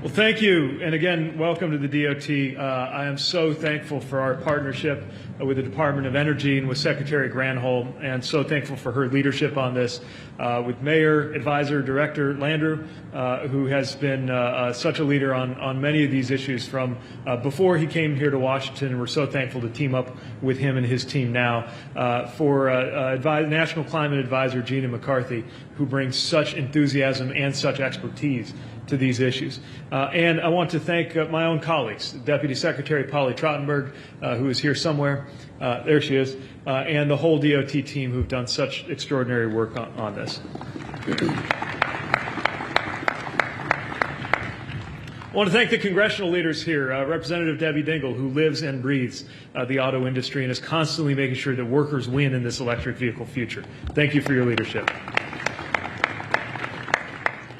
Well, thank you, and again, welcome to the DOT. I am so thankful for our partnership with the Department of Energy and with Secretary Granholm, and so thankful for her leadership on this, with Mayor, Advisor, Director Landrieu, who has been such a leader on many of these issues from before he came here to Washington, and we're so thankful to team up with him and his team now. For National Climate Advisor Gina McCarthy, who brings such enthusiasm and such expertise to these issues. And I want to thank my own colleagues, Deputy Secretary Polly Trottenberg, who is here somewhere, there she is, and the whole DOT team who've done such extraordinary work on this. I want to thank the congressional leaders here, Representative Debbie Dingell, who lives and breathes the auto industry and is constantly making sure that workers win in this electric vehicle future. Thank you for your leadership.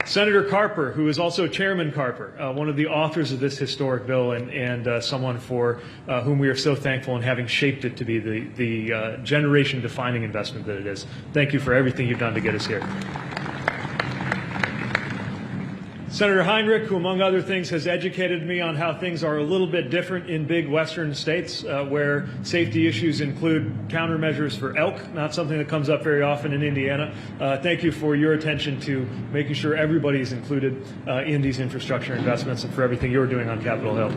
Senator Carper, who is also Chairman Carper, one of the authors of this historic bill and someone for whom we are so thankful in having shaped it to be the generation-defining investment that it is. Thank you for everything you've done to get us here. Senator Heinrich, who among other things has educated me on how things are a little bit different in big western states where safety issues include countermeasures for elk, not something that comes up very often in Indiana. Thank you for your attention to making sure everybody is included in these infrastructure investments and for everything you're doing on Capitol Hill.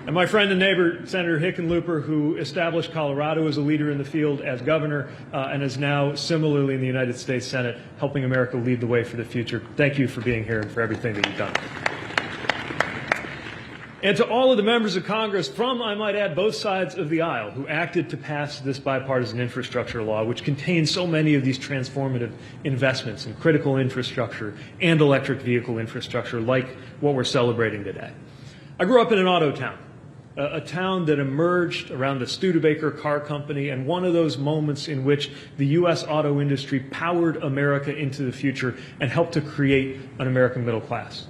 And my friend and neighbor, Senator Hickenlooper, who established Colorado as a leader in the field as governor and is now similarly in the United States Senate, helping America lead the way for the future. Thank you for being here and for everything that you've done. And to all of the members of Congress from, I might add, both sides of the aisle who acted to pass this bipartisan infrastructure law, which contains so many of these transformative investments in critical infrastructure and electric vehicle infrastructure like what we're celebrating today. I grew up in an auto town. A town that emerged around the Studebaker car company and one of those moments in which the U.S. auto industry powered America into the future and helped to create an American middle class.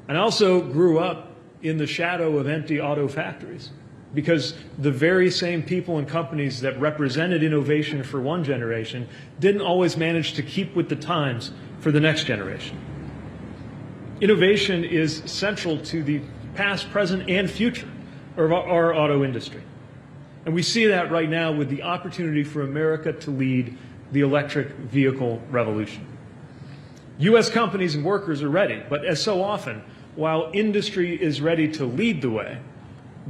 And I also grew up in the shadow of empty auto factories because the very same people and companies that represented innovation for one generation didn't always manage to keep with the times for the next generation. Innovation is central to the past, present, and future of our auto industry. And we see that right now with the opportunity for America to lead the electric vehicle revolution. U.S. companies and workers are ready, but as so often, while industry is ready to lead the way,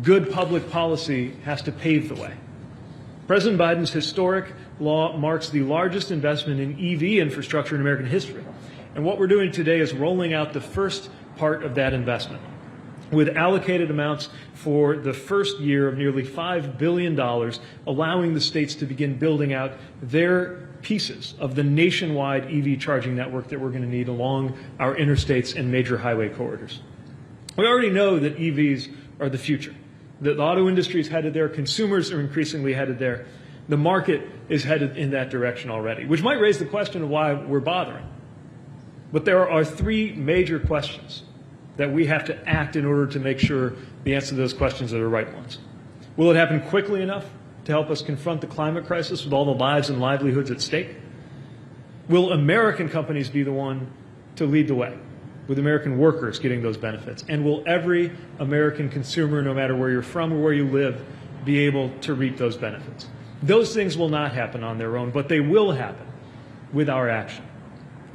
good public policy has to pave the way. President Biden's historic law marks the largest investment in EV infrastructure in American history. And what we're doing today is rolling out the first part of that investment, with allocated amounts for the first year of nearly $5 billion, allowing the states to begin building out their pieces of the nationwide EV charging network that we're going to need along our interstates and major highway corridors. We already know that EVs are the future. The auto industry is headed there. Consumers are increasingly headed there. The market is headed in that direction already, which might raise the question of why we're bothering. But there are three major questions that we have to act in order to make sure the answer to those questions are the right ones. Will it happen quickly enough to help us confront the climate crisis with all the lives and livelihoods at stake? Will American companies be the one to lead the way, with American workers getting those benefits? And will every American consumer, no matter where you're from or where you live, be able to reap those benefits? Those things will not happen on their own, but they will happen with our action.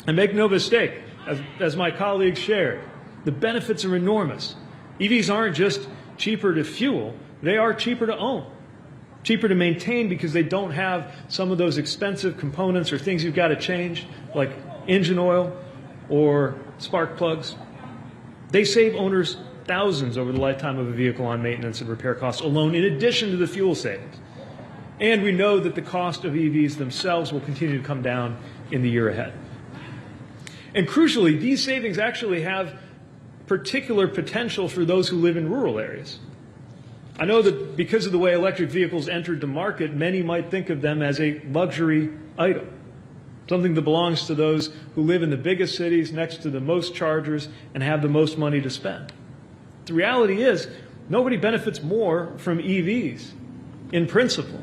And make no mistake, as my colleagues shared, the benefits are enormous. EVs aren't just cheaper to fuel, they are cheaper to own, cheaper to maintain because they don't have some of those expensive components or things you've got to change, like engine oil or spark plugs. They save owners thousands over the lifetime of a vehicle on maintenance and repair costs alone, in addition to the fuel savings. And we know that the cost of EVs themselves will continue to come down in the year ahead. And crucially, these savings actually have particular potential for those who live in rural areas. I know that because of the way electric vehicles entered the market, many might think of them as a luxury item, something that belongs to those who live in the biggest cities next to the most chargers and have the most money to spend. The reality is, nobody benefits more from EVs, in principle,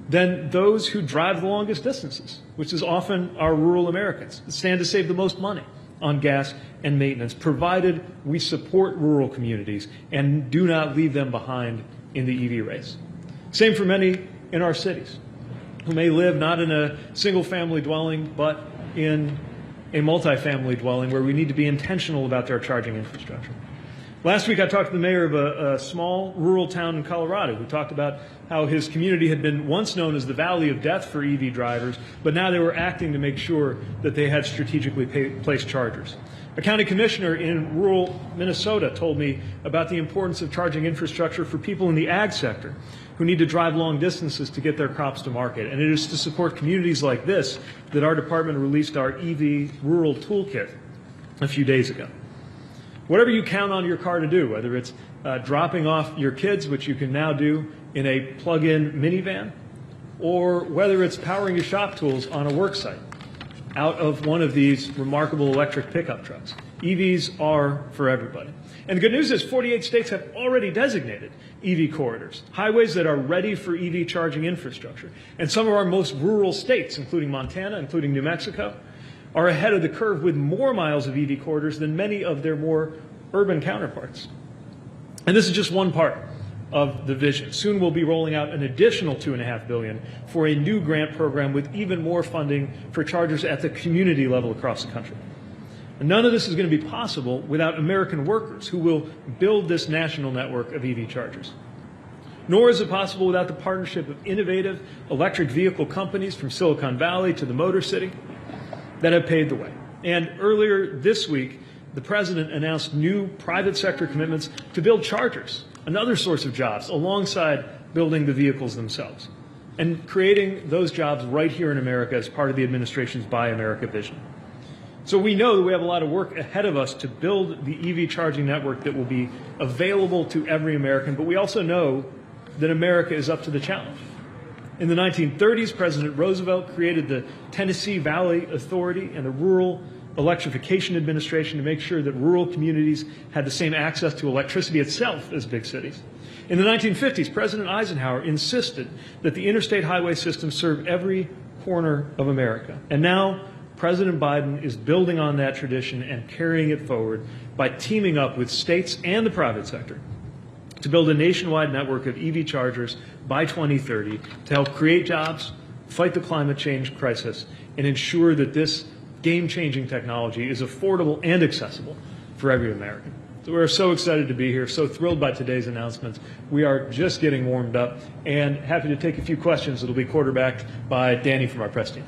than those who drive the longest distances, which is often our rural Americans, stand to save the most money on gas and maintenance, provided we support rural communities and do not leave them behind in the EV race. Same for many in our cities who may live not in a single-family dwelling, but in a multifamily dwelling where we need to be intentional about their charging infrastructure. Last week I talked to the mayor of a small rural town in Colorado who talked about how his community had been once known as the Valley of Death for EV drivers, but now they were acting to make sure that they had strategically placed chargers. A county commissioner in rural Minnesota told me about the importance of charging infrastructure for people in the ag sector who need to drive long distances to get their crops to market. And it is to support communities like this that our department released our EV Rural Toolkit a few days ago. Whatever you count on your car to do, whether it's dropping off your kids, which you can now do in a plug-in minivan, or whether it's powering your shop tools on a work site out of one of these remarkable electric pickup trucks. EVs are for everybody. And the good news is 48 states have already designated EV corridors, highways that are ready for EV charging infrastructure. And some of our most rural states, including Montana, including New Mexico, are ahead of the curve with more miles of EV corridors than many of their more urban counterparts. And this is just one part of the vision. Soon we'll be rolling out an additional $2.5 billion for a new grant program with even more funding for chargers at the community level across the country. And none of this is going to be possible without American workers who will build this national network of EV chargers. Nor is it possible without the partnership of innovative electric vehicle companies from Silicon Valley to the Motor City that have paved the way. And earlier this week, the President announced new private sector commitments to build chargers, another source of jobs, alongside building the vehicles themselves, and creating those jobs right here in America as part of the administration's Buy America vision. So we know that we have a lot of work ahead of us to build the EV charging network that will be available to every American, but we also know that America is up to the challenge. In the 1930s, President Roosevelt created the Tennessee Valley Authority and the Rural Electrification Administration to make sure that rural communities had the same access to electricity itself as big cities. In the 1950s, President Eisenhower insisted that the interstate highway system serve every corner of America. And now President Biden is building on that tradition and carrying it forward by teaming up with states and the private sector to build a nationwide network of EV chargers by 2030 to help create jobs, fight the climate change crisis, and ensure that this game-changing technology is affordable and accessible for every American. So we're so excited to be here, so thrilled by today's announcements. We are just getting warmed up and happy to take a few questions that'll be quarterbacked by Danny from our press team.